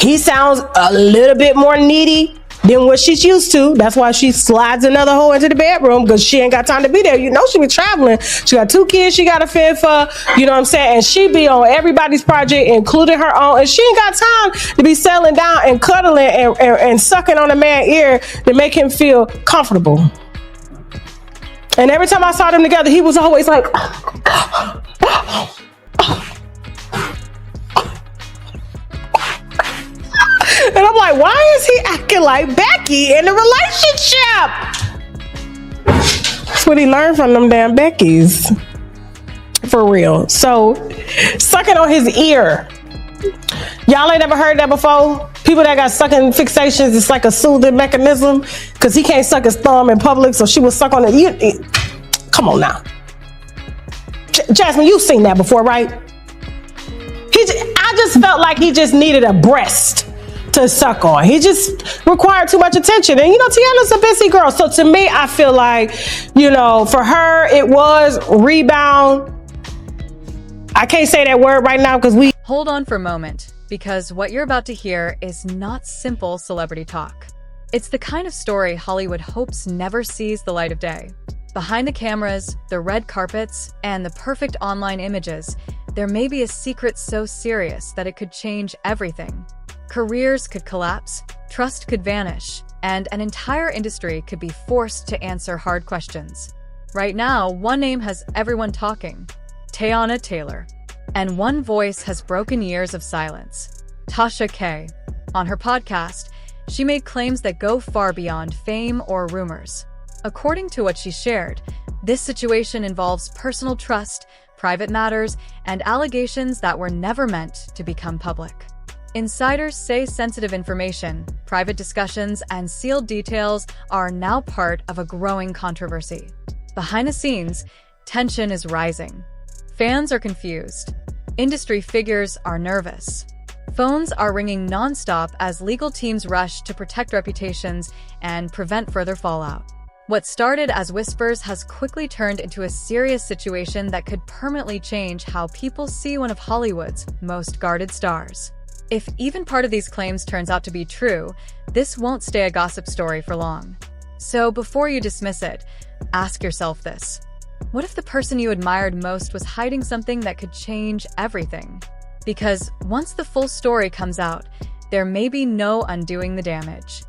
He sounds a little bit more needy than what she's used to. That's why she slides another hoe into the bedroom, because she ain't got time to be there. You know, she be traveling. She got 2 kids she got to fend for. You know what I'm saying? And she be on everybody's project, including her own. And she ain't got time to be settling down and cuddling and sucking on a man's ear to make him feel comfortable. And every time I saw them together, he was always like, and I'm like, why is he acting like Becky in the relationship? That's what he learned from them damn Beckys. For real. So, sucking on his ear. Y'all ain't never heard that before? People that got sucking fixations, it's like a soothing mechanism, because he can't suck his thumb in public, so she would suck on it. Come on now. Jasmine, you've seen that before, right? I just felt like he just needed a breast to suck on. He just required too much attention. And you know, Teyana's a busy girl. So to me, I feel like, you know, for her, it was rebound. I can't say that word right now because we... Hold on for a moment, because what you're about to hear is not simple celebrity talk. It's the kind of story Hollywood hopes never sees the light of day. Behind the cameras, the red carpets, and the perfect online images, there may be a secret so serious that it could change everything. Careers could collapse, trust could vanish, and an entire industry could be forced to answer hard questions. Right now, one name has everyone talking: Teyana Taylor. And one voice has broken years of silence: Tasha K. On her podcast, she made claims that go far beyond fame or rumors. According to what she shared, this situation involves personal trust, private matters, and allegations that were never meant to become public. Insiders say sensitive information, private discussions, and sealed details are now part of a growing controversy. Behind the scenes, tension is rising. Fans are confused. Industry figures are nervous. Phones are ringing nonstop as legal teams rush to protect reputations and prevent further fallout. What started as whispers has quickly turned into a serious situation that could permanently change how people see one of Hollywood's most guarded stars. If even part of these claims turns out to be true, this won't stay a gossip story for long. So before you dismiss it, ask yourself this: what if the person you admired most was hiding something that could change everything? Because once the full story comes out, there may be no undoing the damage.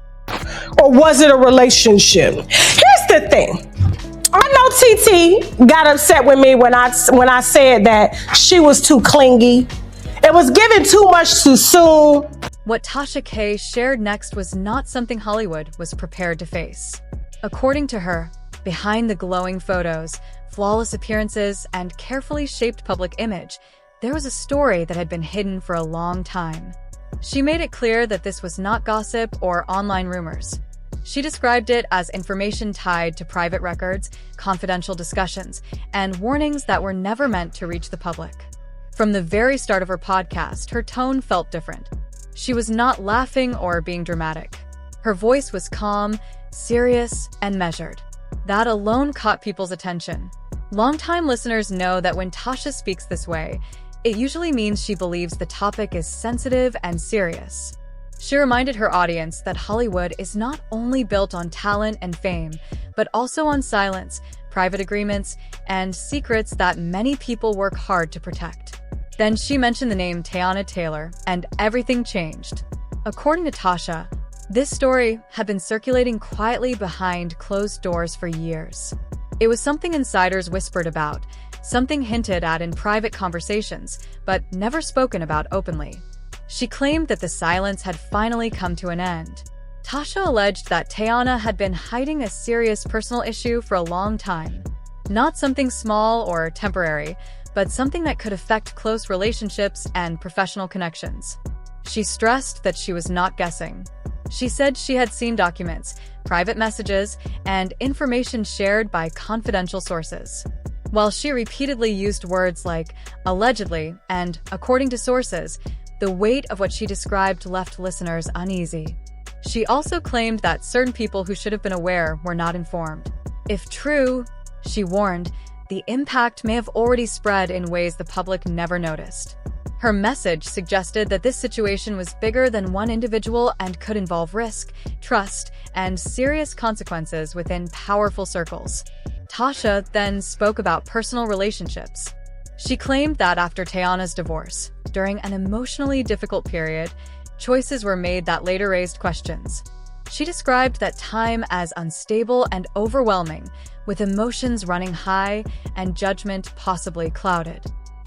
Or was it a relationship? Here's the thing. I know TT got upset with me when I said that she was too clingy. It was given too much too soon. What Tasha K shared next was not something Hollywood was prepared to face. According to her, behind the glowing photos, flawless appearances, and carefully shaped public image, there was a story that had been hidden for a long time. She made it clear that this was not gossip or online rumors. She described it as information tied to private records, confidential discussions, and warnings that were never meant to reach the public. From the very start of her podcast, her tone felt different. She was not laughing or being dramatic. Her voice was calm, serious, and measured. That alone caught people's attention. Longtime listeners know that when Tasha speaks this way, it usually means she believes the topic is sensitive and serious. She reminded her audience that Hollywood is not only built on talent and fame, but also on silence, private agreements, and secrets that many people work hard to protect. Then she mentioned the name Teyana Taylor, and everything changed. According to Tasha, this story had been circulating quietly behind closed doors for years. It was something insiders whispered about, something hinted at in private conversations, but never spoken about openly. She claimed that the silence had finally come to an end. Tasha alleged that Teyana had been hiding a serious personal issue for a long time. Not something small or temporary, but something that could affect close relationships and professional connections. She stressed that she was not guessing. She said she had seen documents, private messages, and information shared by confidential sources. While she repeatedly used words like allegedly and according to sources, the weight of what she described left listeners uneasy. She also claimed that certain people who should have been aware were not informed. If true, she warned, the impact may have already spread in ways the public never noticed. Her message suggested that this situation was bigger than one individual and could involve risk, trust, and serious consequences within powerful circles. Tasha then spoke about personal relationships. She claimed that after Teyana's divorce, during an emotionally difficult period, choices were made that later raised questions. She described that time as unstable and overwhelming, with emotions running high and judgment possibly clouded.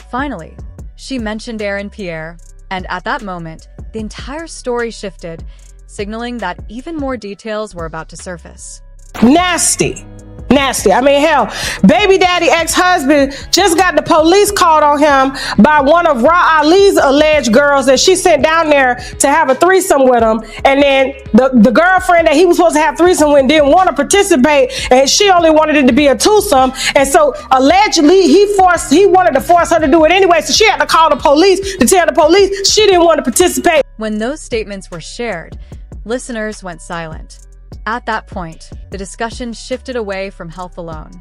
Finally, she mentioned Aaron Pierre, and at that moment, the entire story shifted, signaling that even more details were about to surface. Nasty. Nasty. I mean, hell, baby daddy ex-husband just got the police called on him by one of Ra Ali's alleged girls that she sent down there to have a threesome with him. And then the girlfriend that he was supposed to have threesome with didn't want to participate, and she only wanted it to be a twosome. And so allegedly he wanted to force her to do it anyway. So she had to call the police to tell the police she didn't want to participate. When those statements were shared, listeners went silent. At that point, the discussion shifted away from health alone.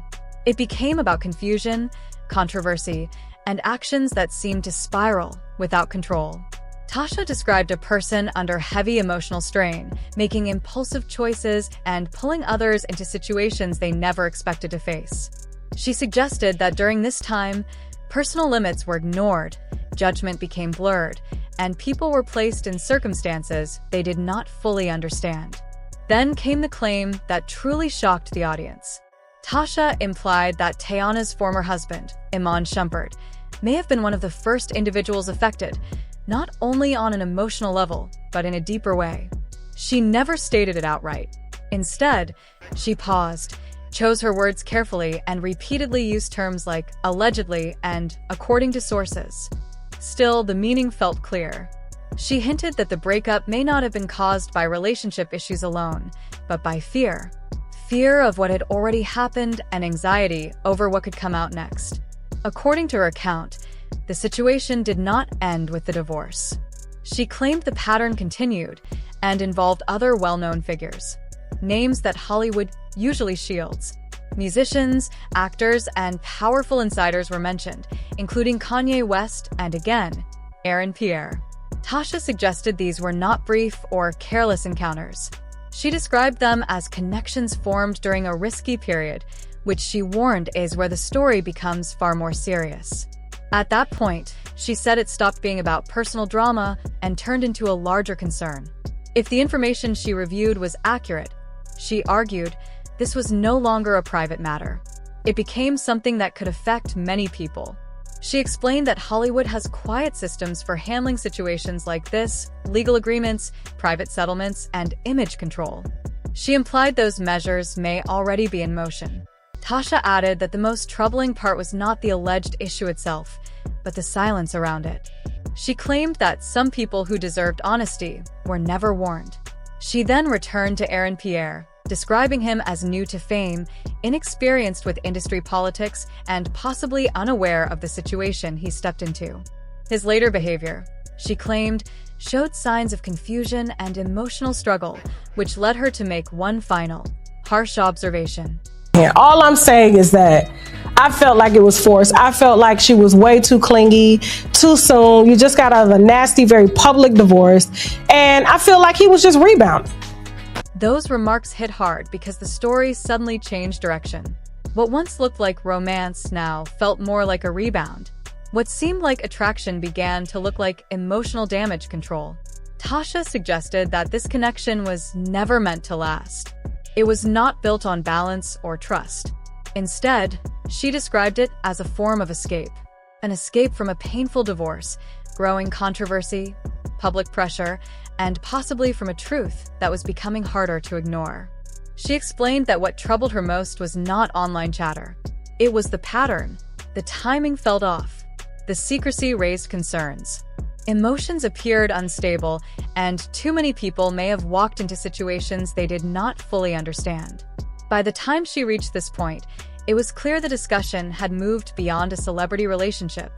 It became about confusion, controversy, and actions that seemed to spiral without control. Tasha described a person under heavy emotional strain, making impulsive choices and pulling others into situations they never expected to face. She suggested that during this time, personal limits were ignored, judgment became blurred, and people were placed in circumstances they did not fully understand. Then came the claim that truly shocked the audience. Tasha implied that Teyana's former husband, Iman Shumpert, may have been one of the first individuals affected, not only on an emotional level, but in a deeper way. She never stated it outright. Instead, she paused, chose her words carefully, and repeatedly used terms like allegedly and according to sources. Still, the meaning felt clear. She hinted that the breakup may not have been caused by relationship issues alone, but by fear. Fear of what had already happened and anxiety over what could come out next. According to her account, the situation did not end with the divorce. She claimed the pattern continued and involved other well-known figures, names that Hollywood usually shields. Musicians, actors, and powerful insiders were mentioned, including Kanye West and, again, Aaron Pierre. Tasha suggested these were not brief or careless encounters. She described them as connections formed during a risky period, which she warned is where the story becomes far more serious. At that point, she said it stopped being about personal drama and turned into a larger concern. If the information she reviewed was accurate, she argued, this was no longer a private matter. It became something that could affect many people. She explained that Hollywood has quiet systems for handling situations like this, legal agreements, private settlements, and image control. She implied those measures may already be in motion. Tasha added that the most troubling part was not the alleged issue itself, but the silence around it. She claimed that some people who deserved honesty were never warned. She then returned to Aaron Pierre, describing him as new to fame, inexperienced with industry politics, and possibly unaware of the situation he stepped into. His later behavior, she claimed, showed signs of confusion and emotional struggle, which led her to make one final, harsh observation. Yeah, all I'm saying is that I felt like it was forced. I felt like she was way too clingy, too soon. You just got out of a nasty, very public divorce, and I feel like he was just rebounding. Those remarks hit hard because the story suddenly changed direction. What once looked like romance now felt more like a rebound. What seemed like attraction began to look like emotional damage control. Tasha suggested that this connection was never meant to last. It was not built on balance or trust. Instead, she described it as a form of escape. An escape from a painful divorce, growing controversy, public pressure, and possibly from a truth that was becoming harder to ignore. She explained that what troubled her most was not online chatter. It was the pattern. The timing felt off. The secrecy raised concerns. Emotions appeared unstable, and too many people may have walked into situations they did not fully understand. By the time she reached this point, it was clear the discussion had moved beyond a celebrity relationship.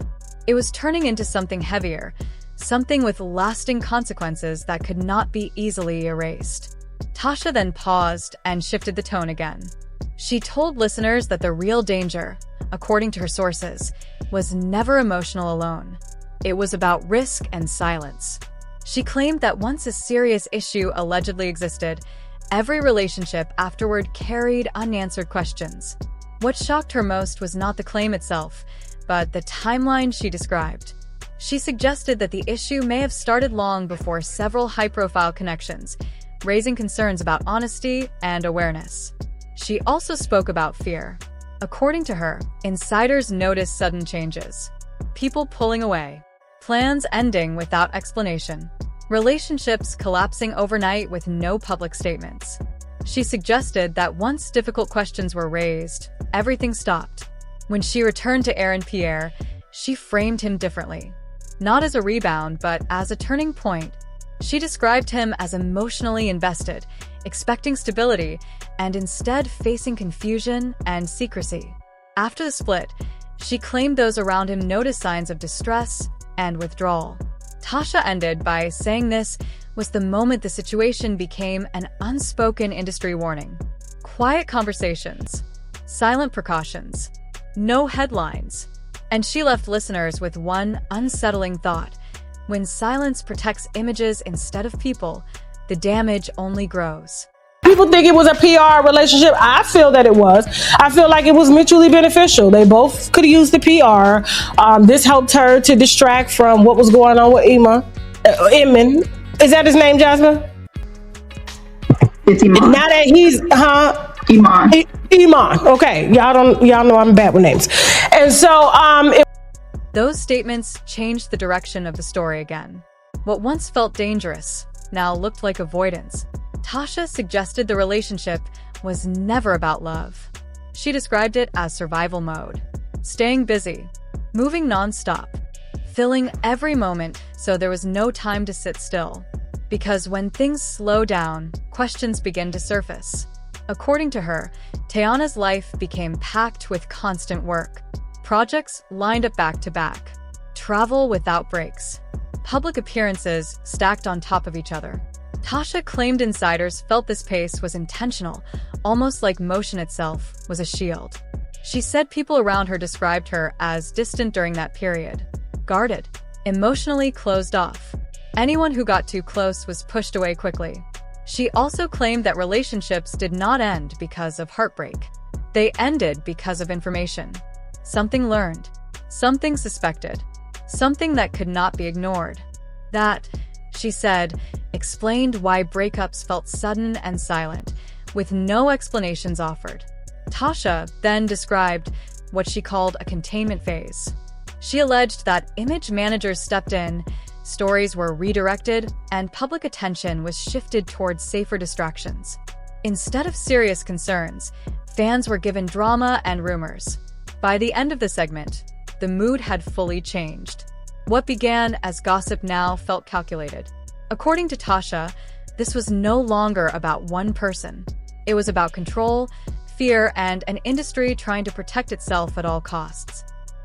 It was turning into something heavier, something with lasting consequences that could not be easily erased. Tasha then paused and shifted the tone again. She told listeners that the real danger, according to her sources, was never emotional alone. It was about risk and silence. She claimed that once a serious issue allegedly existed, every relationship afterward carried unanswered questions. What shocked her most was not the claim itself, but the timeline she described. She suggested that the issue may have started long before several high-profile connections, raising concerns about honesty and awareness. She also spoke about fear. According to her, insiders noticed sudden changes. People pulling away, plans ending without explanation, relationships collapsing overnight with no public statements. She suggested that once difficult questions were raised, everything stopped. When she returned to Aaron Pierre, she framed him differently. Not as a rebound, but as a turning point. She described him as emotionally invested, expecting stability, and instead facing confusion and secrecy. After the split, she claimed those around him noticed signs of distress and withdrawal. Tasha ended by saying this was the moment the situation became an unspoken industry warning. Quiet conversations, silent precautions, no headlines. And she left listeners with one unsettling thought. When silence protects images instead of people, the damage only grows. People think it was a PR relationship. I feel that it was. I feel like it was mutually beneficial. They both could use the PR. This helped her to distract from what was going on with Eamon. Is that his name, Jasmine? It's Iman. Now that he's, Iman. Iman. Okay, y'all know I'm bad with names. And so, Those statements changed the direction of the story again. What once felt dangerous now looked like avoidance. Tasha suggested the relationship was never about love. She described it as survival mode, staying busy, moving nonstop, filling every moment so there was no time to sit still. Because when things slow down, questions begin to surface. According to her, Teyana's life became packed with constant work. Projects lined up back to back, travel without breaks, public appearances stacked on top of each other. Tasha claimed insiders felt this pace was intentional, almost like motion itself was a shield. She said people around her described her as distant during that period, guarded, emotionally closed off. Anyone who got too close was pushed away quickly. She also claimed that relationships did not end because of heartbreak. They ended because of information. Something learned, something suspected, something that could not be ignored. That, she said, explained why breakups felt sudden and silent, with no explanations offered. Tasha then described what she called a containment phase. She alleged that image managers stepped in, stories were redirected, and public attention was shifted towards safer distractions. Instead of serious concerns, fans were given drama and rumors. By the end of the segment, the mood had fully changed. What began as gossip now felt calculated. According to Tasha, this was no longer about one person. It was about control, fear, and an industry trying to protect itself at all costs.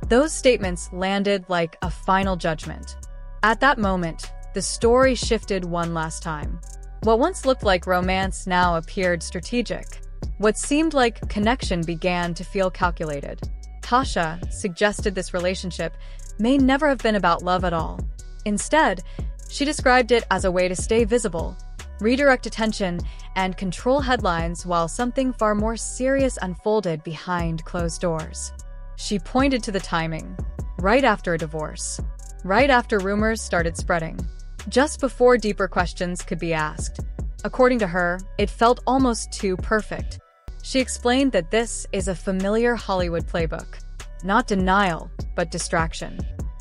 Those statements landed like a final judgment. At that moment, the story shifted one last time. What once looked like romance now appeared strategic. What seemed like connection began to feel calculated. Tasha suggested this relationship may never have been about love at all. Instead, she described it as a way to stay visible, redirect attention, and control headlines while something far more serious unfolded behind closed doors. She pointed to the timing, right after a divorce, right after rumors started spreading, just before deeper questions could be asked. According to her, it felt almost too perfect. She explained that this is a familiar Hollywood playbook. Not denial, but distraction.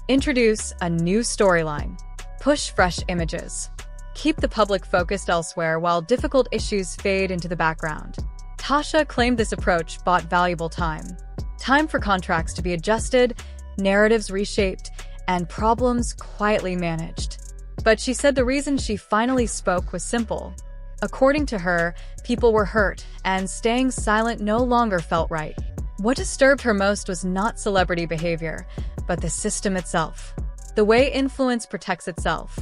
Introduce a new storyline. Push fresh images. Keep the public focused elsewhere while difficult issues fade into the background. Tasha claimed this approach bought valuable time. Time for contracts to be adjusted, narratives reshaped, and problems quietly managed. But she said the reason she finally spoke was simple. According to her, people were hurt, and staying silent no longer felt right. What disturbed her most was not celebrity behavior, but the system itself. The way influence protects itself.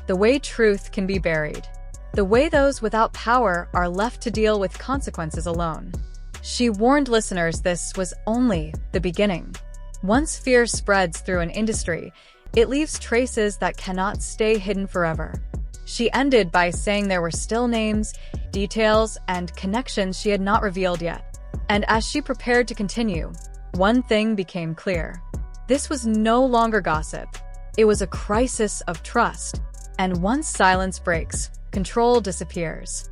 The way truth can be buried. The way those without power are left to deal with consequences alone. She warned listeners this was only the beginning. Once fear spreads through an industry, It leaves traces that cannot stay hidden forever. She ended by saying there were still names, details, and connections she had not revealed yet. And as she prepared to continue, one thing became clear. This was no longer gossip. It was a crisis of trust. And once silence breaks, control disappears.